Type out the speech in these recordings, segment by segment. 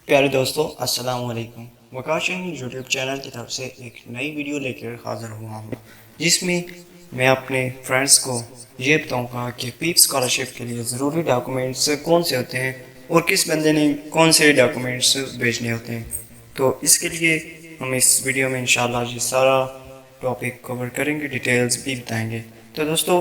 پیارے دوستو السلام علیکم۔ وکاشن یوٹیوب چینل کی طرف سے ایک نئی ویڈیو لے کر حاضر ہوا ہوں، جس میں میں اپنے فرینڈس کو یہ بتاؤں گا کہ پیپ اسکالرشپ کے لیے ضروری ڈاکومنٹس کون سے ہوتے ہیں اور کس بندے نے کون سے ڈاکومنٹس بھیجنے ہوتے ہیں۔ تو اس کے لیے ہم اس ویڈیو میں انشاءاللہ یہ سارا ٹاپک کور کریں گے، ڈیٹیلز بھی بتائیں گے۔ تو دوستو،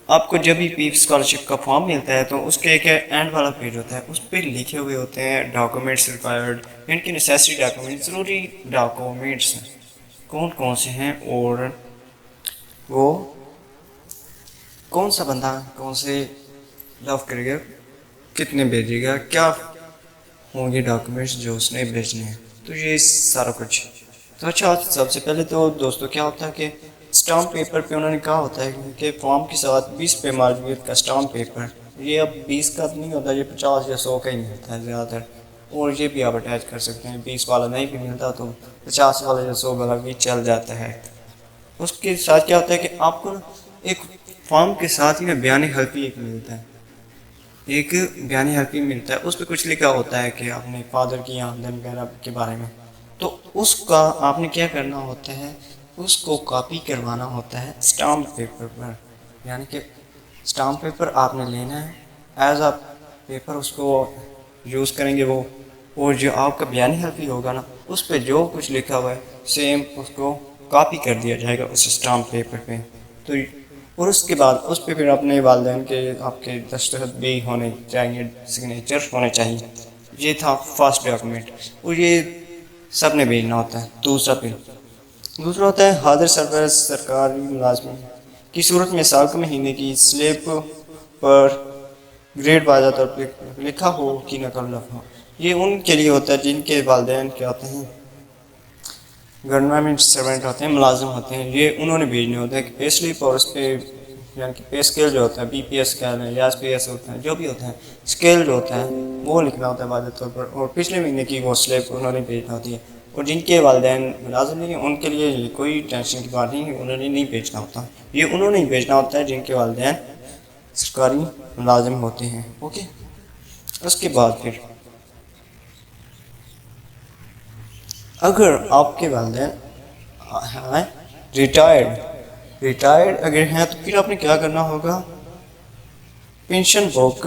آپ کو جب بھی پیپ اسکالرشپ کا فارم ملتا ہے تو اس کے ایک اینڈ والا پیج ہوتا ہے، اس پہ لکھے ہوئے ہوتے ہیں ڈاکومنٹس ریکوائرڈ، ان کی نیسیسری ڈاکومنٹس، ضروری ڈاکومنٹس کون کون سے ہیں اور وہ کون سا بندہ کون سے لو کرے گا، کتنے بھیجے گا، کیا ہوں گے ڈاکومنٹس جو اس نے بھیجنے ہیں، تو یہ سارا کچھ۔ تو اچھا، سب سے پہلے تو دوستو کیا ہوتا ہے کہ اسٹامپ پیپر پہ انہوں نے کہا ہوتا ہے کہ فارم کے ساتھ 20 پہ معلومیت کا اسٹامپ پیپر، یہ اب 20 کا نہیں ہوتا، یہ 50 یا 100 کا ہی ملتا ہے زیادہ تر، اور یہ بھی آپ اٹیچ کر سکتے ہیں۔ 20 والا نہیں بھی ملتا تو 50 والا یا 100 والا بھی چل جاتا ہے۔ اس کے ساتھ کیا ہوتا ہے کہ آپ کو ایک فارم کے ساتھ ہی میں بیان حلفی ایک ملتا ہے، ایک بیان حلفی ملتا ہے، اس پہ کچھ لکھا ہوتا ہے کہ اپنے فادر کی آمدن وغیرہ کے بارے میں، تو اس کا آپ نے کیا کرنا ہوتا ہے، اس کو کاپی کروانا ہوتا ہے اسٹامپ پیپر پر، یعنی کہ اسٹامپ پیپر آپ نے لینا ہے ایز اے پیپر، اس کو یوز کریں گے وہ، اور جو آپ کا بیان حلفی ہوگا نا، اس پہ جو کچھ لکھا ہوا ہے سیم اس کو کاپی کر دیا جائے گا اس اسٹامپ پیپر پہ۔ تو اور اس کے بعد اس پہ پھر اپنے والدین کے آپ کے دستخط بھی ہونے چاہیے، سگنیچر ہونے چاہیے۔ یہ تھا فرسٹ ڈاکومنٹ، اور یہ سب نے بھیجنا ہوتا ہے۔ دوسرا ہوتا ہے حاضر سرپرست سرکاری ملازم کی صورت میں سال کے مہینے کی سلپ پر گریڈ واضح طور پر لکھا ہو کی نقل رکھنا۔ یہ ان کے لیے ہوتا ہے جن کے والدین کیا ہوتے ہیں، گورنمنٹ سروینٹ ہوتے ہیں، ملازم ہوتے ہیں، یہ انہوں نے بھیجنے ہوتا ہے کہ پے سلپ، اور اس پہ یعنی کہ پے اسکیل جو ہوتا ہے، بی پی ایس اسکیل ہے یا ایس پی ایس ہوتا ہے، جو بھی ہوتا ہے اسکیل جو ہوتا ہے وہ لکھنا ہوتا ہے واضح طور پر، اور پچھلے مہینے کی وہ سلپ انہوں نے بھیجنا ہوتی ہے۔ اور جن کے والدین ملازم نہیں ہیں ان کے لیے کوئی ٹینشن کی بات نہیں ہے، انہوں نے نہیں بھیجنا ہوتا، یہ انہوں نے ہی بھیجنا ہوتا ہے جن کے والدین سرکاری ملازم ہوتے ہیں۔ اوکے، اس کے بعد پھر اگر آپ کے والدین ہیں ریٹائرڈ اگر ہیں تو پھر آپ نے کیا کرنا ہوگا، پینشن بک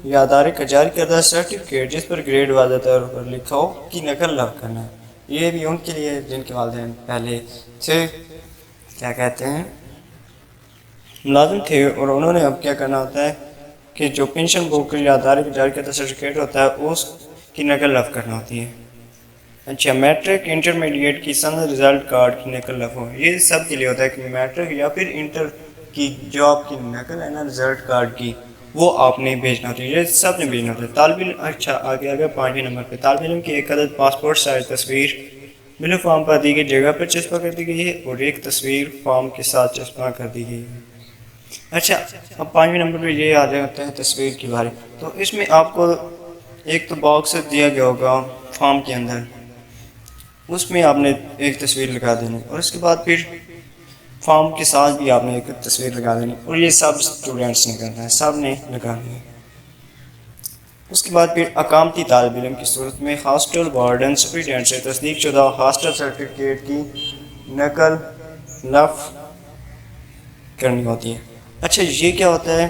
یا ادارے کا جاری کردہ سرٹیفکیٹ جس پر گریڈ واضح طور پر لکھا ہو کی نقل لاؤ کرنا ہے۔ یہ بھی ان کے لیے جن کے والدین پہلے سے کیا کہتے ہیں ملازم تھے، اور انہوں نے اب کیا کرنا ہوتا ہے کہ جو پینشن بک یا ادارے کا جاری کردہ سرٹیفکیٹ ہوتا ہے اس کی نقل لاؤ کرنا ہوتی ہے۔ اچھا، میٹرک انٹرمیڈیٹ کی سند رزلٹ کارڈ کی نقل رکھو، یہ سب کے لیے ہوتا ہے کہ میٹرک یا پھر انٹر کی جو آپ کی نقل ہے نا رزلٹ کارڈ کی، وہ آپ نے بھیجنا ہوتی ہے، یہ سب نے بھیجنا ہوتا ہے۔ طالب علم، اچھا آگے 5ویں نمبر پہ طالب علم کی ایک عدد پاسپورٹ سائز تصویر بل فارم پر دی گئی جگہ پر چسپاں کر دی گئی ہے، اور ایک تصویر فارم کے ساتھ چسپاں کر دی گئی ہے۔ اچھا، اب 5ویں نمبر پہ یہ آ جاتا ہے تصویر کے بارے، تو اس میں آپ کو ایک تو باکس دیا گیا ہوگا فارم کے اندر، اس میں آپ نے ایک تصویر لگا دینی، اور اس کے بعد پھر فارم کے ساتھ بھی آپ نے ایک تصویر لگا دینی، اور یہ سب اسٹوڈنٹس نے کرنا ہے، سب نے لگانی ہے۔ اس کے بعد پھر اقامتی طالب علم کی صورت میں ہاسٹل وارڈن سپرنٹینڈنٹ سے تصدیق شدہ ہاسٹل سرٹیفکیٹ کی نقل لف کرنی ہوتی ہے۔ اچھا، یہ کیا ہوتا ہے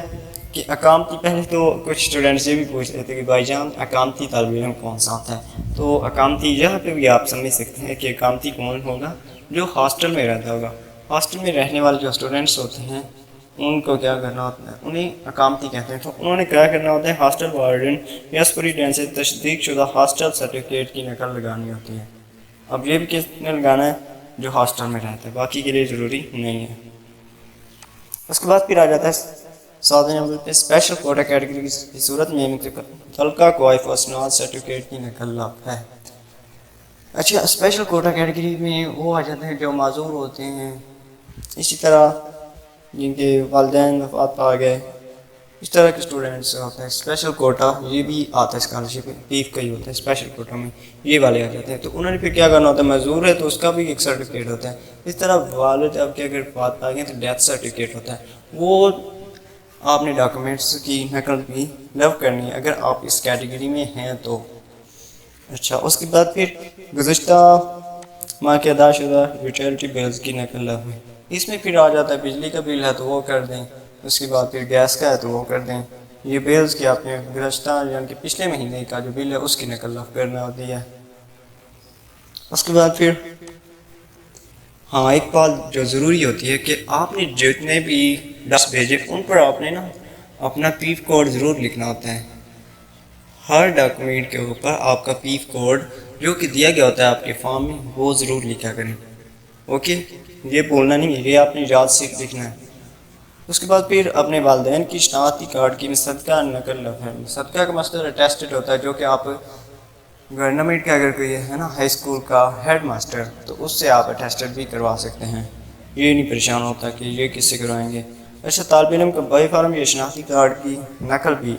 کہ اقامتی، پہلے تو کچھ اسٹوڈنٹس یہ بھی پوچھ رہے تھے کہ بھائی جان اقامتی طالب علم کون سا ہوتا ہے، تو اقامتی یہاں پہ بھی آپ سمجھ سکتے ہیں کہ اقامتی کون ہوگا، جو ہاسٹل میں رہتا ہوگا۔ ہاسٹل میں رہنے والے جو اسٹوڈنٹس ہوتے ہیں ان کو کیا کرنا ہوتا ہے، انہیں اقامتی کہتے ہیں، تو انہوں نے کیا کرنا ہوتا ہے، ہاسٹل وارڈن یا سپرنٹینڈنٹ سے تصدیق شدہ ہاسٹل سرٹیفکیٹ کی نقل لگانی ہوتی ہے۔ اب یہ بھی کس نے لگانا ہے، جو ہاسٹل میں رہتا ہے، باقی کے لیے ضروری نہیں ہے۔ اس کے بعد پھر آ جاتا ہے 7ویں نمبر پہ اسپیشل کوٹا کیٹیگری کی صورت میں متعلقہ کوائف اسناد سرٹیفکیٹ کی نقل لاپ ہے۔ اچھا، اسپیشل کوٹا کیٹیگری میں وہ آ جاتے ہیں جو معذور ہوتے ہیں، اسی طرح جن کے والدین وفات پا گئے، اس طرح کے اسٹوڈنٹس ہوتے ہیں۔ اسپیشل کوٹا یہ بھی آتا ہے اسکالرشپ، پیف کا ہی ہوتا ہے، اسپیشل کوٹا میں یہ والے آ جاتے ہیں، تو انہوں نے پھر کیا کرنا ہوتا ہے، معذور ہے تو اس کا بھی ایک سرٹیفکیٹ ہوتا ہے۔ اس طرح والد اب کے اگر وفات پا گئے تو ڈیتھ سرٹیفکیٹ ہوتا ہے، وہ آپ نے ڈاکومنٹس کی نقل بھی لو کرنی ہے اگر آپ اس کیٹیگری میں ہیں تو۔ اچھا اس کے بعد پھر گزشتہ ماہ کے ادا شدہ یوٹیلیٹی بلز کی نقل لفظ، اس میں پھر آ جاتا ہے بجلی کا بل ہے تو وہ کر دیں، اس کے بعد پھر گیس کا ہے تو وہ کر دیں، یہ بلز کی آپ نے گزشتہ یعنی کہ پچھلے مہینے کا جو بل ہے اس کی نقل لفظ کرنا ہوتی ہے۔ اس کے بعد پھر ہاں ایک بات جو ضروری ہوتی ہے کہ آپ نے جتنے بھی ڈاکس بھیجے ان پر آپ نے نا اپنا پیف کوڈ ضرور لکھنا ہوتا ہے، ہر ڈاکومنٹ کے اوپر آپ کا پیف کوڈ جو کہ دیا گیا ہوتا ہے آپ کے فارم میں وہ ضرور لکھا کریں، اوکے، یہ بولنا نہیں ہے، یہ آپ نے یاد سے لکھنا ہے۔ اس کے بعد پھر اپنے والدین کی شناختی کارڈ کی مصدقہ نقل لفظ ہے، مصدقہ کا مطلب اٹیسٹڈ ہوتا ہے، جو کہ آپ گورنمنٹ کا اگر کوئی ہے نا ہائی اسکول کا ہیڈ ماسٹر تو اس سے آپ اٹیسٹڈ بھی کروا سکتے ہیں، یہ نہیں پریشان ہوتا کہ یہ کس سے کروائیں گے۔ اچھا طالب علم کا بائی فارم یا شناختی کارڈ کی نقل بھی،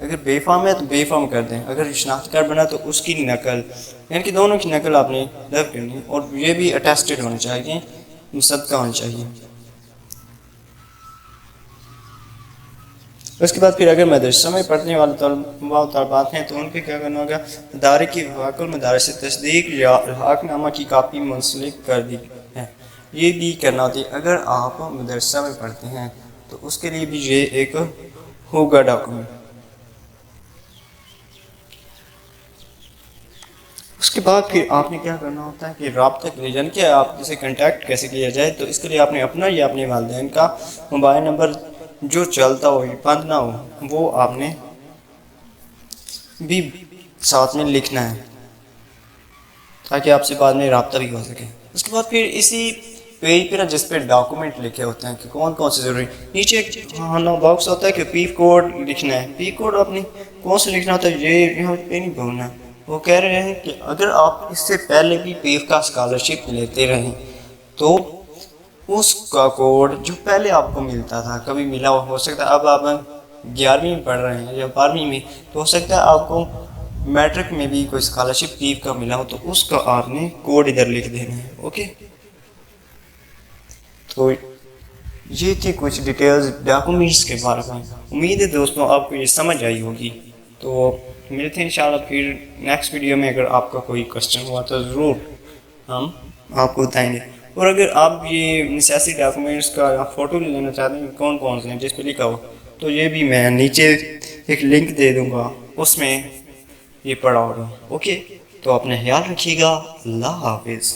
اگر بے فارم ہے تو بے فارم کر دیں، اگر شناختی کارڈ بنا تو اس کی نقل، یعنی کہ دونوں کی نقل آپ نے لفظ کرنی، اور یہ بھی اٹیسٹڈ ہونے چاہیے، مصدقہ ہونا چاہیے۔ اس کے بعد پھر اگر مدرسہ میں پڑھنے والے طلباء و طالبات ہیں تو ان پہ کیا کرنا ہوگا، ادارے کی وفاق المدارس سے تصدیق یا الحاق نامہ کی کاپی منسلک کر دی ہے، یہ بھی کرنا ہوتی ہے۔ اگر آپ مدرسہ میں پڑھتے ہیں تو اس کے لیے بھی یہ ایک ہوگا ڈاکومنٹ۔ اس کے بعد پھر آپ نے کیا کرنا ہوتا ہے کہ رابطہ کے لیے یعنی کہ آپ جسے کنٹیکٹ کیسے کیا جائے، تو اس کے لیے آپ نے اپنا یا اپنے والدین کا موبائل نمبر جو چلتا ہو بند نہ ہو وہ آپ نے بھی ساتھ میں لکھنا ہے تاکہ آپ سے بعد میں رابطہ بھی ہو سکے۔ اس کے بعد پھر اسی پیج پہ نا جس پہ ڈاکومنٹ لکھے ہوتے ہیں کہ کون کون سے ضروری، نیچے ایک باکس ہوتا ہے کہ پیف کوڈ لکھنا ہے، پیف کوڈ آپ نے کون سے لکھنا ہوتا ہے یہ یہاں پہ نہیں بولنا۔ وہ کہہ رہے ہیں کہ اگر آپ اس سے پہلے بھی پیف کا اسکالرشپ لیتے رہیں تو اس کا کوڈ جو پہلے آپ کو ملتا تھا کبھی ملا ہو سکتا ہے، اب آپ 11ویں میں پڑھ رہے ہیں یا 12ویں میں تو ہو سکتا ہے آپ کو میٹرک میں بھی کوئی اسکالرشپ پیف کا ملا ہو تو اس کا آپ نے کوڈ ادھر لکھ دینا ہے، اوکے۔ تو یہ تھی کچھ ڈیٹیلز ڈاکومنٹس کے بارے میں، امید ہے دوستوں آپ کو یہ سمجھ آئی ہوگی۔ تو ملتے ہیں انشاءاللہ پھر نیکسٹ ویڈیو میں، اگر آپ کا کوئی کوسچن ہوا تو ضرور ہم آپ کو بتائیں گے، اور اگر آپ یہ نیسیسی ڈاکومنٹس کا فوٹو لینا چاہتے ہیں کون کون سے ہیں جس پہ لکھا ہو تو یہ بھی میں نیچے ایک لنک دے دوں گا، اس میں یہ پڑھا ہوگا، اوکے۔ تو اپنا خیال رکھیے گا، اللہ حافظ۔